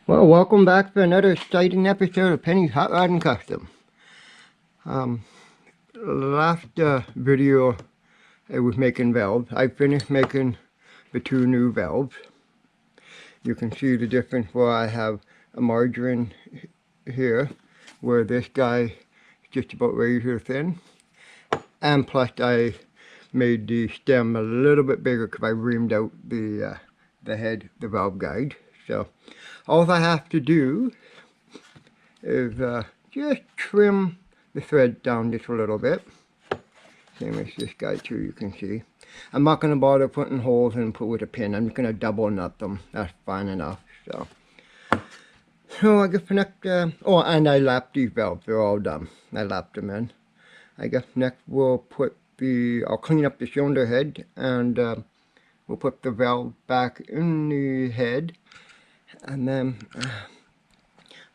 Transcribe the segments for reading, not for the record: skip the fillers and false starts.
Well, welcome back for another exciting episode of Penny's Hot Rod and Custom. Last video I was making valves. I finished making the two new valves. You can see the difference where I have a margarine here, where this guy is just about razor thin. And plus I made the stem a little bit bigger because I reamed out the head, the valve guide. So all I have to do is just trim the thread down just a little bit. Same as this guy too, you can see. I'm not going to bother putting holes in with a pin. I'm just going to double nut them. That's fine enough. So I guess for next, oh, and I lapped these valves. They're all done. I lapped them in. I guess next we'll put I'll clean up the cylinder head and we'll put the valve back in the head. And then I'm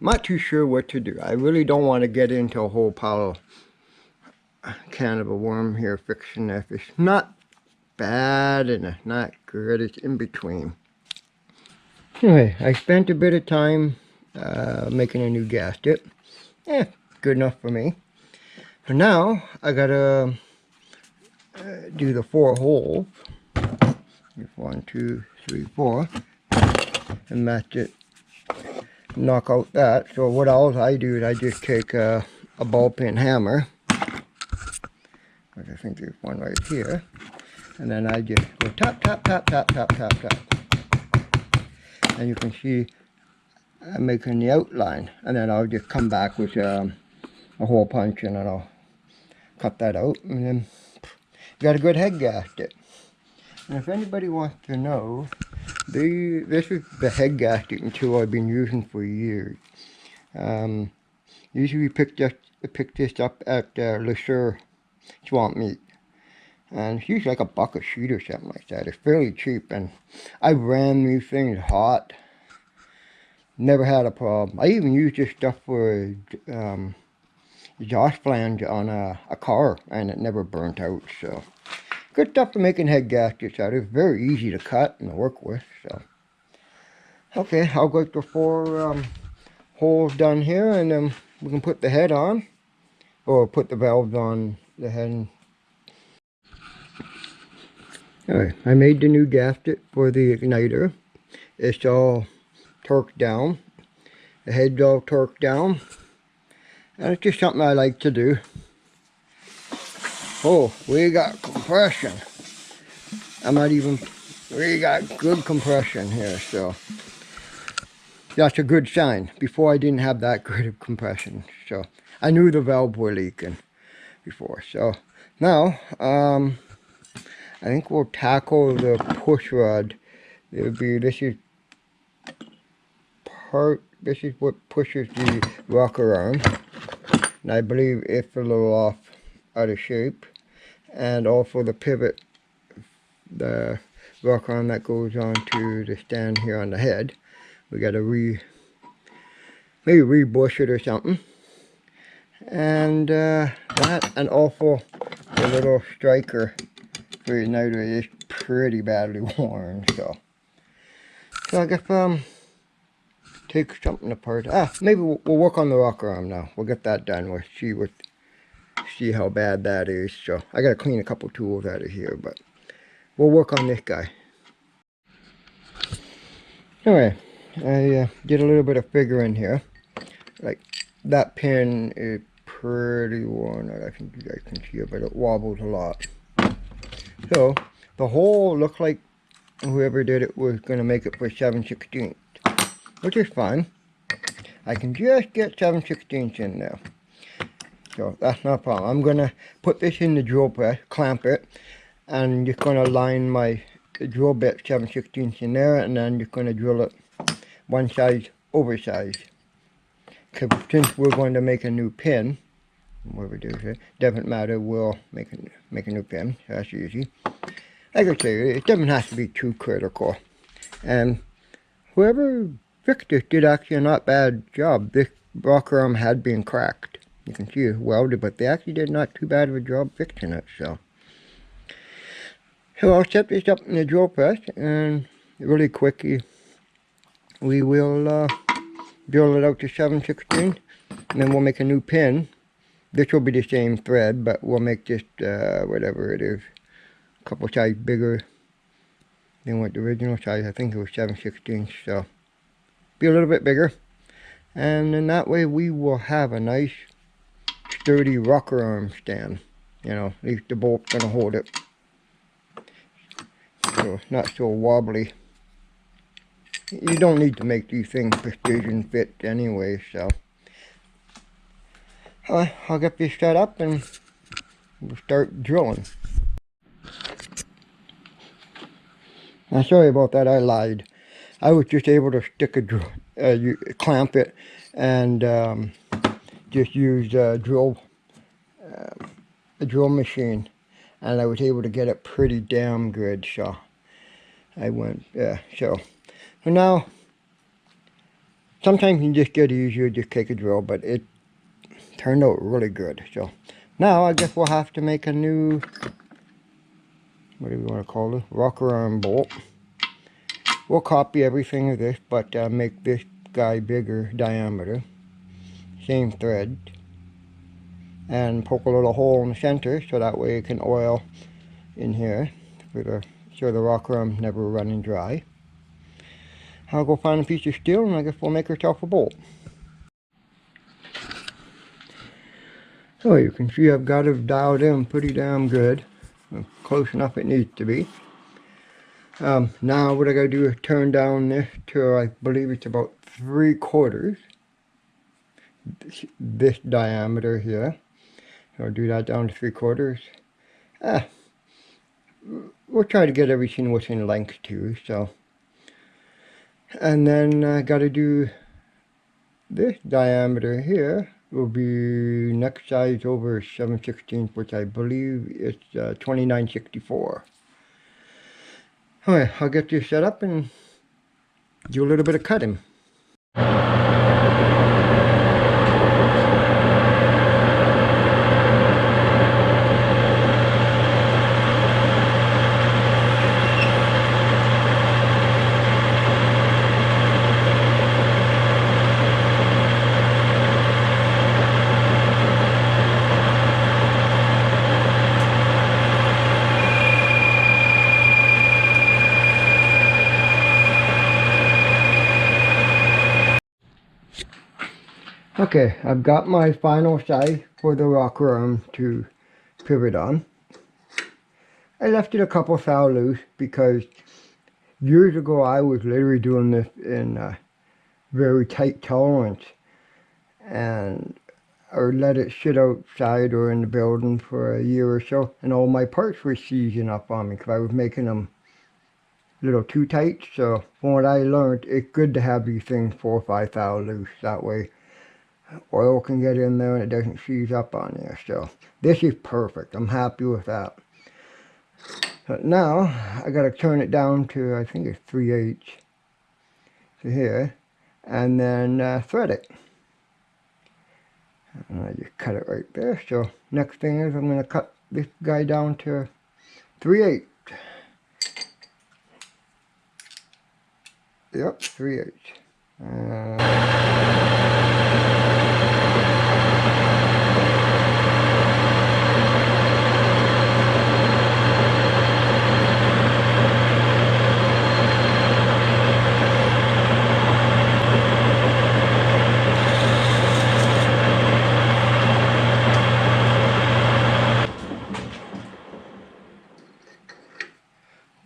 not too sure what to do. I really don't want to get into a whole pile of can of a worm here fixing this. It's not bad and it's not good. It's in between. Anyway, I spent a bit of time making a new gasket. Good enough for me. For now, I gotta do the 4 holes. 1, 2, 3, 4. And match it, knock out that. So what else I do is I just take a ball peen hammer, which I think there's one right here, and then I just go tap, tap, tap, tap, tap, tap, tap. And you can see I'm making the outline, and then I'll just come back with a hole punch and then I'll cut that out, and then you got a good head gasket. And if anybody wants to know, this is the head gasket tool I've been using for years. Usually pick this up at Le Swamp Meat. And it's usually like $1 a sheet or something like that. It's fairly cheap, and I ran these things hot. Never had a problem. I even used this stuff for exhaust flange on a car, and it never burnt out, so. Good stuff for making head gaskets out. It's very easy to cut and to work with. So, okay, I'll get the 4 holes done here, and then we can put the head on, or put the valves on the head. Alright, I made the new gasket for the igniter. It's all torqued down. The head's all torqued down, and it's just something I like to do. Oh, we got compression. We got good compression here, so that's a good sign. Before I didn't have that good of compression, so I knew the valve were leaking before. So now, I think we'll tackle the push rod. This is what pushes the rocker arm, and I believe it's a little off out of shape. And also the pivot, the rocker arm that goes on to the stand here on the head. We got to maybe re-bush it or something. And that, and also the little striker for the igniter is pretty badly worn. So I guess take something apart. Maybe we'll work on the rocker arm now. We'll get that done. We'll see how bad that is. So I gotta clean a couple tools out of here, but we'll work on this guy. Alright, I did a little bit of figuring here. Like, that pin is pretty worn out. I think you guys can see it, but it wobbles a lot. So the hole looked like whoever did it was gonna make it for 7/16, which is fine. I can just get 7/16 in there. So that's not a problem. I'm going to put this in the drill press, clamp it, and just going to line my drill bit 7/16 in there, and then just going to drill it one size oversized. Because since we're going to make a new pin, whatever we do here, doesn't matter, we'll make a new pin. So that's easy. Like I say, it doesn't have to be too critical. And whoever fixed this did actually a not bad job. This rocker arm had been cracked. You can see it's welded, but they actually did not too bad of a job fixing it. So I'll set this up in the drill press, and really quickly we will drill it out to 7/16, and then we'll make a new pin. This will be the same thread, but we'll make just whatever it is, a couple size bigger than what the original size. I think it was 7/16, so be a little bit bigger. And then that way we will have a nice sturdy rocker arm stand. You know, at least the bolt's gonna hold it, so it's not so wobbly. You don't need to make these things precision fit anyway, so I'll get this set up and we'll start drilling. Now, sorry about that, I lied. I was just able to stick a drill, clamp it, and just use a drill machine, and I was able to get it pretty damn good. So I went, so now sometimes you can just get easier, just take a drill, but it turned out really good. So now I guess we'll have to make a new, what do we want to call it, rocker arm bolt. We'll copy everything of this, but make this guy bigger diameter, same thread, and poke a little hole in the center so that way it can oil in here so the rocker arm's never running dry. I'll go find a piece of steel and I guess we'll make ourselves a bolt. So you can see I've got it dialed in pretty damn good. Close enough it needs to be. Now what I gotta do is turn down this to, I believe it's about 3/4. This diameter here. So I'll do that down to 3/4. We'll try to get everything within length too, so. And then I gotta do this diameter here. Will be next size over 7/16, which I believe is 29/64. Alright, I'll get this set up and do a little bit of cutting. Okay, I've got my final size for the rocker arm to pivot on. I left it a couple thou loose because years ago I was literally doing this in very tight tolerance, and I would let it sit outside or in the building for a year or so, and all my parts were seizing up on me because I was making them a little too tight. So from what I learned, it's good to have these things 4 or 5 thou loose. That way oil can get in there and it doesn't seize up on there. So this is perfect. I'm happy with that. But now I got to turn it down to, I think it's 3/8 to here, and then thread it. And I just cut it right there. So next thing is I'm going to cut this guy down to 3/8. Yep, 3/8.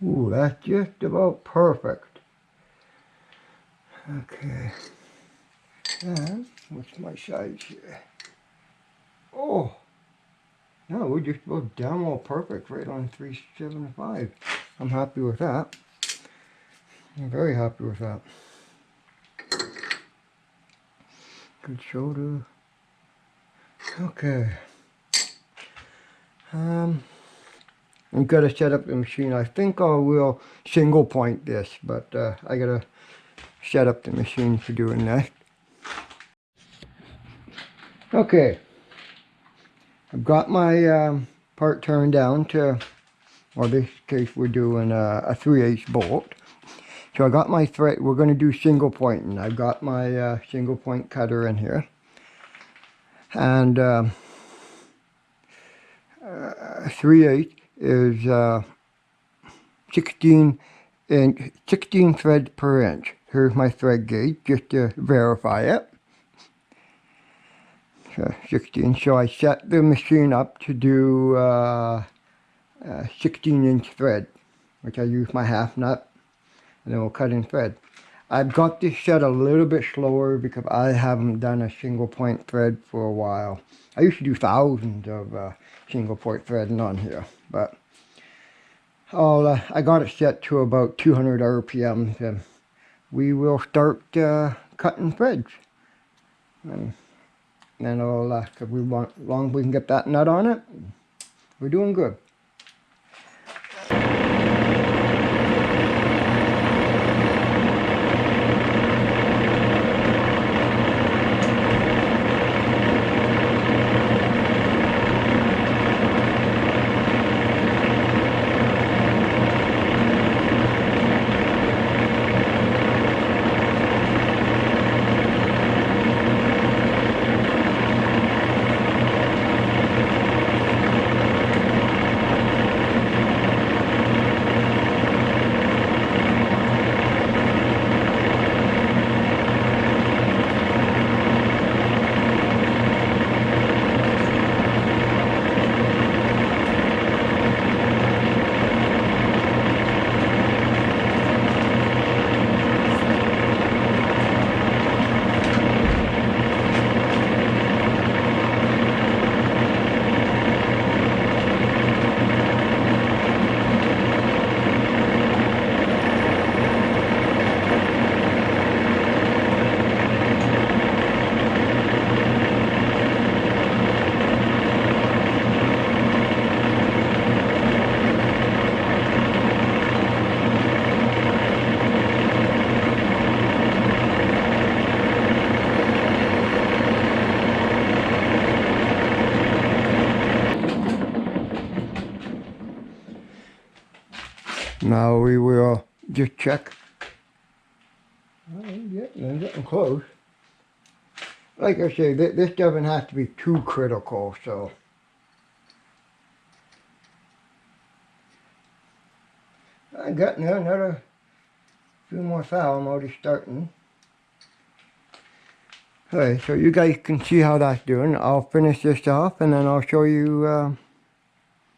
Ooh, that's just about perfect. Okay. And what's my size here? Oh, no, we're just about damn well perfect, right on 375. I'm happy with that. I'm very happy with that. Good shoulder. Okay. I've got to set up the machine. I think I will single point this, but I got to set up the machine for doing that. Okay, I've got my part turned down to, or this case we're doing a 3/8 bolt. So I got my thread. We're going to do single pointing. I've got my single point cutter in here. And 3/8 is 16 threads per inch. Here's my thread gauge just to verify it. So 16. So I set the machine up to do 16-inch thread, which I use my half nut, and then we'll cut in thread. I've got this set a little bit slower because I haven't done a single point thread for a while. I used to do thousands of single point threading on here, but I got it set to about 200 RPM, and we will start cutting threads. And then cause we want, as long as we can get that nut on it, we're doing good. Now we will just check. I'm getting close. Like I say, this doesn't have to be too critical, so. I got now another few more thou. I'm already starting. Okay, so you guys can see how that's doing. I'll finish this off and then I'll show you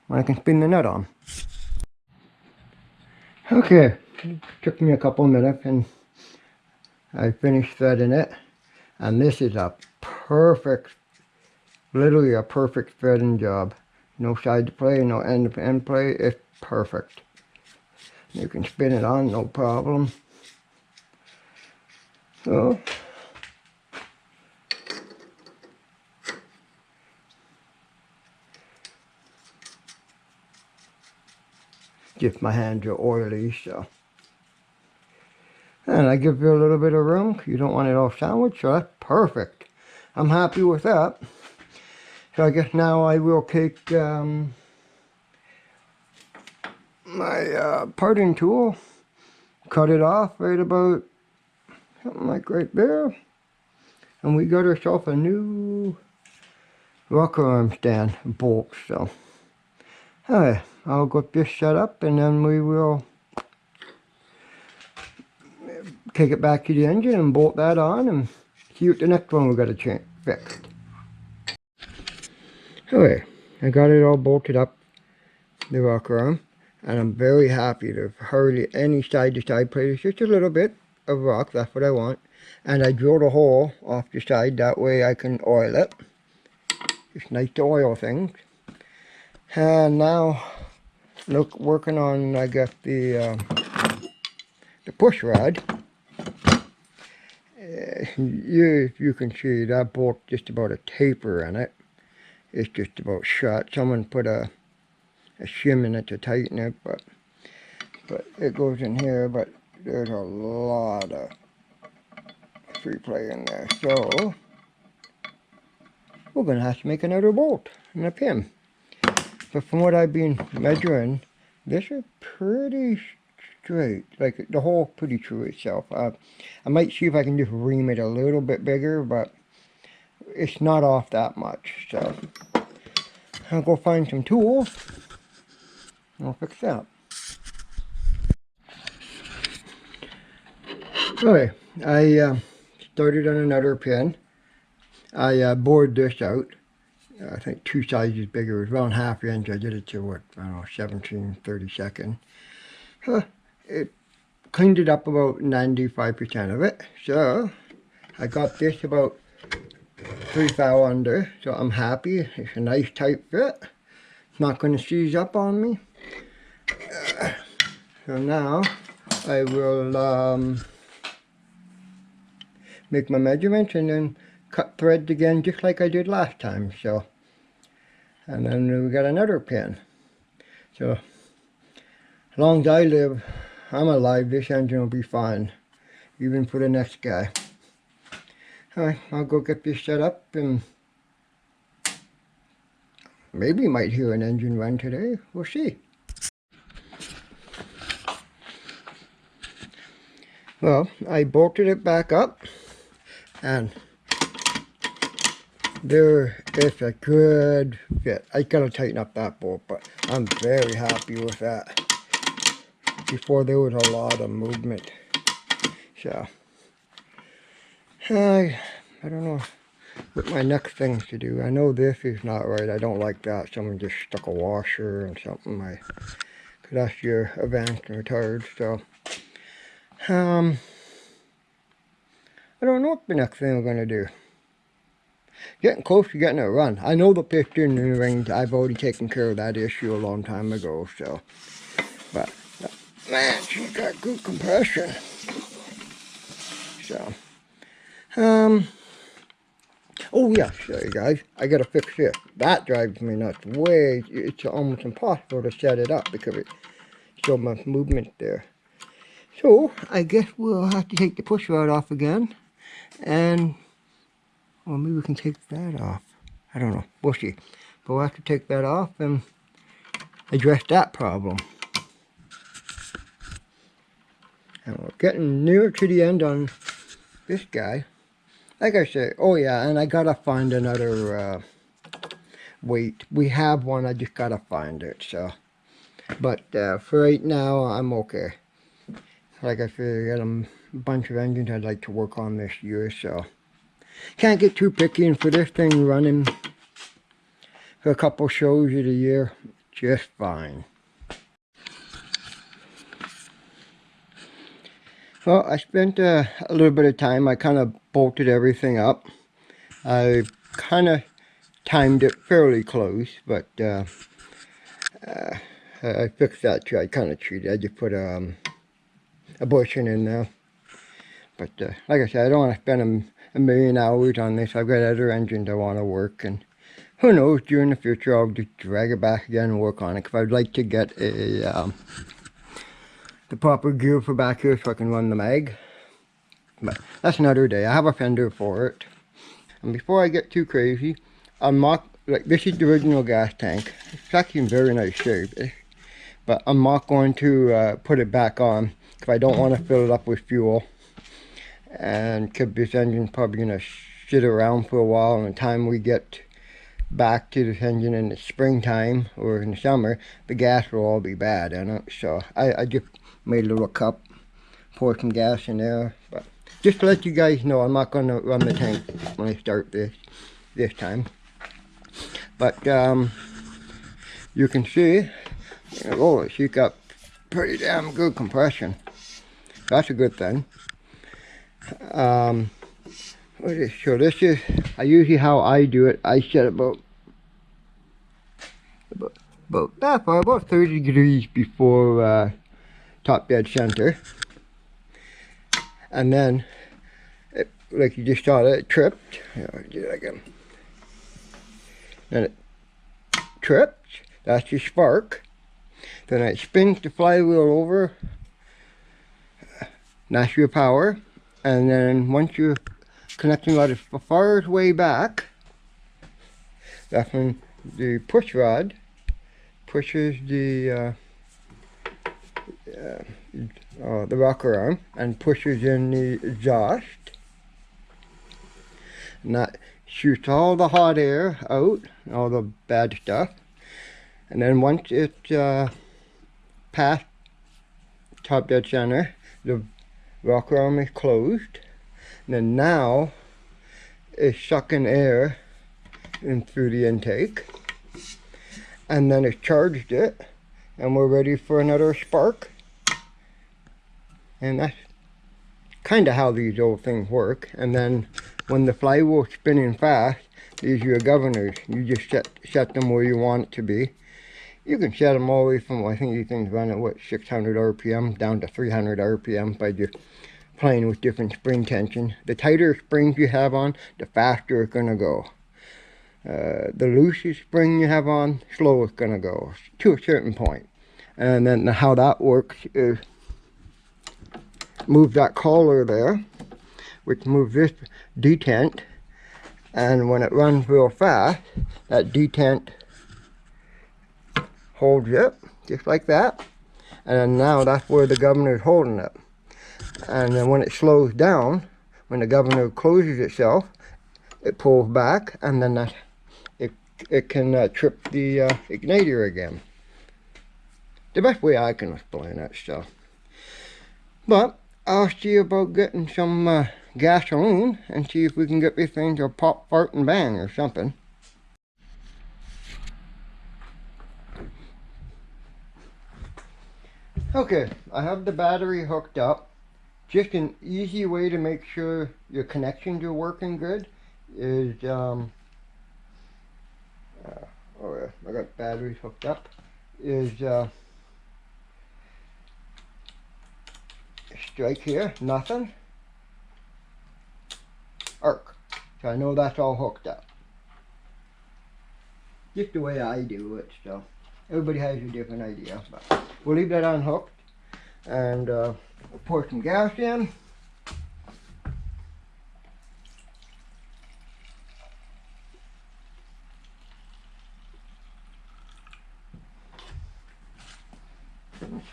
when I can spin the nut on. Okay, took me a couple minutes and I finished threading it, and this is a perfect, literally a perfect threading job. No side play, no end play, it's perfect. You can spin it on, no problem. So, just my hands are oily, so. And I give you a little bit of room. You don't want it all sandwiched, so that's perfect. I'm happy with that. So I guess now I will take my parting tool, cut it off right about something like right there, and we got ourselves a new rocker arm stand bolt. So, alright, I'll get this set up, and then we will take it back to the engine and bolt that on and see what the next one we got to fix. Okay, I got it all bolted up, the rocker arm, and I'm very happy. There's hardly any side to side plate. It's just a little bit of rock, that's what I want. And I drilled a hole off the side, that way I can oil it. It's nice to oil things. And now, look, working on, I guess, the push rod. You can see that bolt just about a taper in it. It's just about shut. Someone put a shim in it to tighten it, but it goes in here, but there's a lot of free play in there. So we're gonna have to make another bolt and a pin. But from what I've been measuring, this is pretty straight. Like the hole pretty true itself. I might see if I can just ream it a little bit bigger, but it's not off that much. So I'll go find some tools and I'll fix that. Okay, I started on another pin. I bored this out. I think 2 sizes bigger. It was around ½ inch. I did it to what, I don't know, 17/32. It cleaned it up about 95% of it. So I got this about 3 thou under. So I'm happy. It's a nice tight fit. It's not going to seize up on me. So now I will make my measurements and then cut threads again just like I did last time. So, and then we got another pin. So as long as I live, I'm alive, this engine will be fine, even for the next guy. Alright, I'll go get this set up and maybe you might hear an engine run today. We'll see. Well, I bolted it back up and there is a good fit. I gotta tighten up that bolt, but I'm very happy with that. Before there was a lot of movement. So I don't know what my next thing's to do. I know this is not right. I don't like that. Someone just stuck a washer and something. Cause that's your advanced and retarded. So I don't know what the next thing I'm gonna do. Getting close to getting it run. I know the piston and the rings. I've already taken care of that issue a long time ago. So, but man, she's got good compression. So, oh yeah, sorry guys, I gotta fix this. That drives me nuts. It's almost impossible to set it up because it's so much movement there. So, I guess we'll have to take the push rod off again. And, well, maybe we can take that off. I don't know, we'll see. But we'll have to take that off and address that problem. And we're getting near to the end on this guy. Like I said, oh yeah, and I gotta find another weight. We have one, I just gotta find it, so. But for right now, I'm okay. Like I said, I got a bunch of engines I'd like to work on this year, so. Can't get too picky, and for this thing running for a couple shows of the year, just fine. Well, I spent a little bit of time. I kind of bolted everything up. I kind of timed it fairly close, but I fixed that too. I kind of cheated. I just put a bushing in there. But like I said, I don't want to spend a million hours on this. I've got other engines I want to work, and who knows, during the future I'll just drag it back again and work on it. Because I'd like to get the proper gear for back here so I can run the mag. But that's another day. I have a fender for it. And before I get too crazy, I'm not, like, this is the original gas tank. It's actually in very nice shape. But I'm not going to put it back on because I don't want to fill it up with fuel. And because this engine's probably going to sit around for a while, and the time we get back to this engine in the springtime or in the summer, the gas will all be bad in it. So I just made a little cup, pour some gas in there. But just to let you guys know, I'm not going to run the tank when I start this time. But you can see, oh, she's got pretty damn good compression. That's a good thing. So this is, usually how I do it, I set about that far, about 30 degrees before top dead center. And then, like you just saw, it tripped. I'll do that again. Then it tripped. That's your spark. Then it spins the flywheel over. That's your power. And then once you're connecting rod as far as way back, that's when the push rod pushes the the rocker arm and pushes in the exhaust. And that shoots all the hot air out, all the bad stuff. And then once it's past top dead center, the rocker arm is closed. And then now it's sucking air in through the intake. And then it's charged it, and we're ready for another spark. And that's kind of how these old things work. And then when the flywheel's spinning fast, these are your governors. You just set them where you want it to be. You can set them all the way from, I think these things run at what, 600 RPM down to 300 RPM by just playing with different spring tension. The tighter springs you have on, the faster it's going to go. The loosest spring you have on, slow it's going to go to a certain point. And then how that works is move that collar there, which moves this detent, and when it runs real fast, that detent holds it just like that. And then now that's where the governor is holding it. And then when it slows down, when the governor closes itself, it pulls back, and then it can trip the igniter again. The best way I can explain that stuff. But I'll see about getting some gasoline and see if we can get this thing to pop, fart, and bang or something. Okay, I have the battery hooked up. Just an easy way to make sure your connections are working good is, oh yeah, I got batteries hooked up, is strike here, nothing, arc. So I know that's all hooked up. Just the way I do it, so everybody has a different idea. But we'll leave that unhooked, and we'll pour some gas in.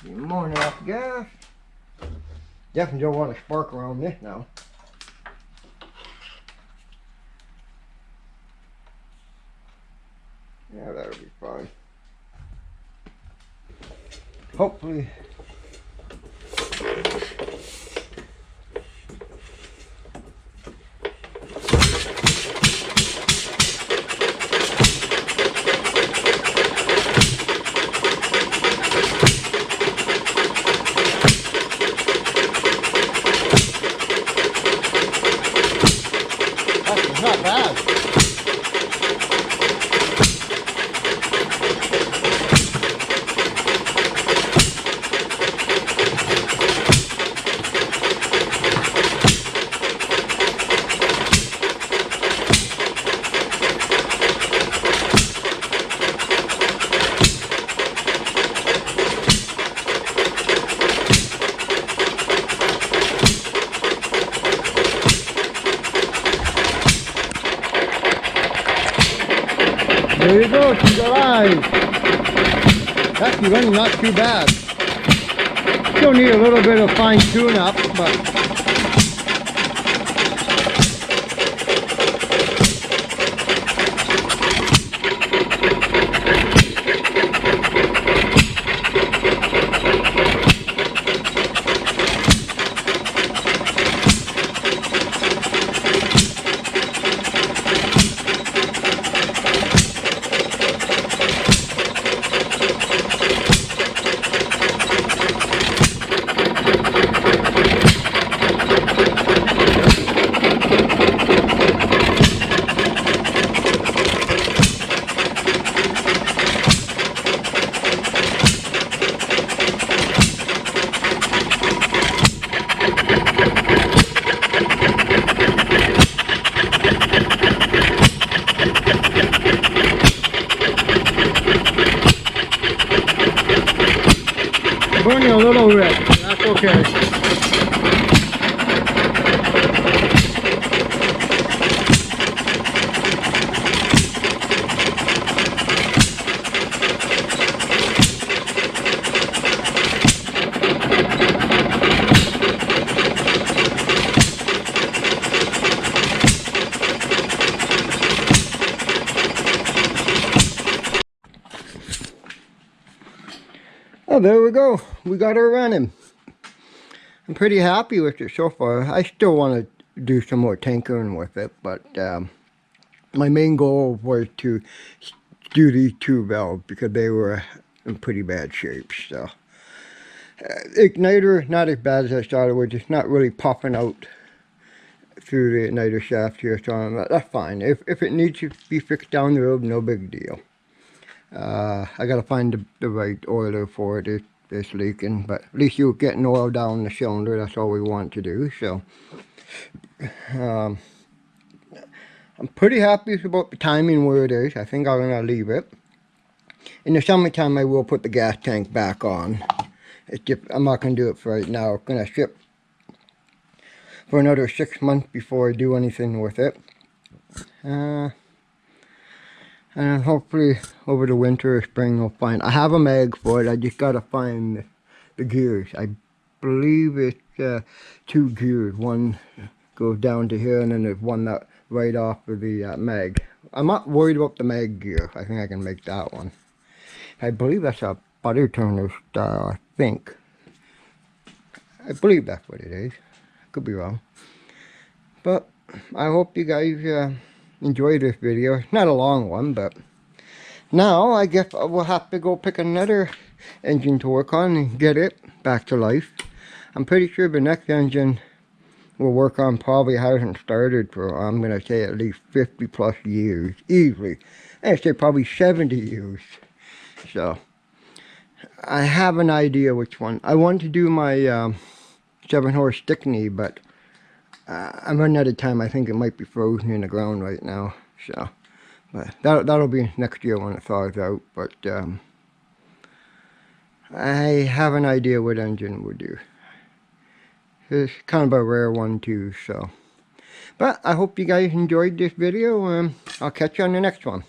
More than enough gas. Definitely don't want to spark around this now. Yeah, that'll be fine. Hopefully. That's not bad. There you go, she's alive. Actually running not too bad. Still need a little bit of fine tune up, but burning a little red. That's okay. Well, there we go. We got her running. I'm pretty happy with it so far. I still want to do some more tinkering with it, but my main goal was to do these two valves because they were in pretty bad shape. So igniter, not as bad as I thought it was. It's not really popping out through the igniter shaft here, so that's fine. If it needs to be fixed down the road, no big deal. I gotta find the right oiler for it. It's leaking, but at least you're getting oil down the cylinder. That's all we want to do. So I'm pretty happy about the timing where it is. I think I'm gonna leave it. In the summertime, I will put the gas tank back on. It's just, I'm not gonna do it for right now. I'm gonna ship for another 6 months before I do anything with it. And hopefully over the winter or spring I'll find. I have a mag for it. I just gotta find the gears. I believe it's 2 gears. One goes down to here, and then there's one that right off of the mag. I'm not worried about the mag gear. I think I can make that one. I believe that's a butter turner style. I think. I believe that's what it is. Could be wrong. But I hope you guys enjoy this video. It's not a long one, but now I guess I will have to go pick another engine to work on and get it back to life. I'm pretty sure the next engine we'll work on probably hasn't started for, I'm going to say, at least 50 plus years, easily. I'd say probably 70 years. So I have an idea which one. I want to do my 7-horse Stickney, but I'm running out of time. I think it might be frozen in the ground right now. So, but that'll be next year when it thaws out. But I have an idea what engine would do. It's kind of a rare one too. So, but I hope you guys enjoyed this video. I'll catch you on the next one.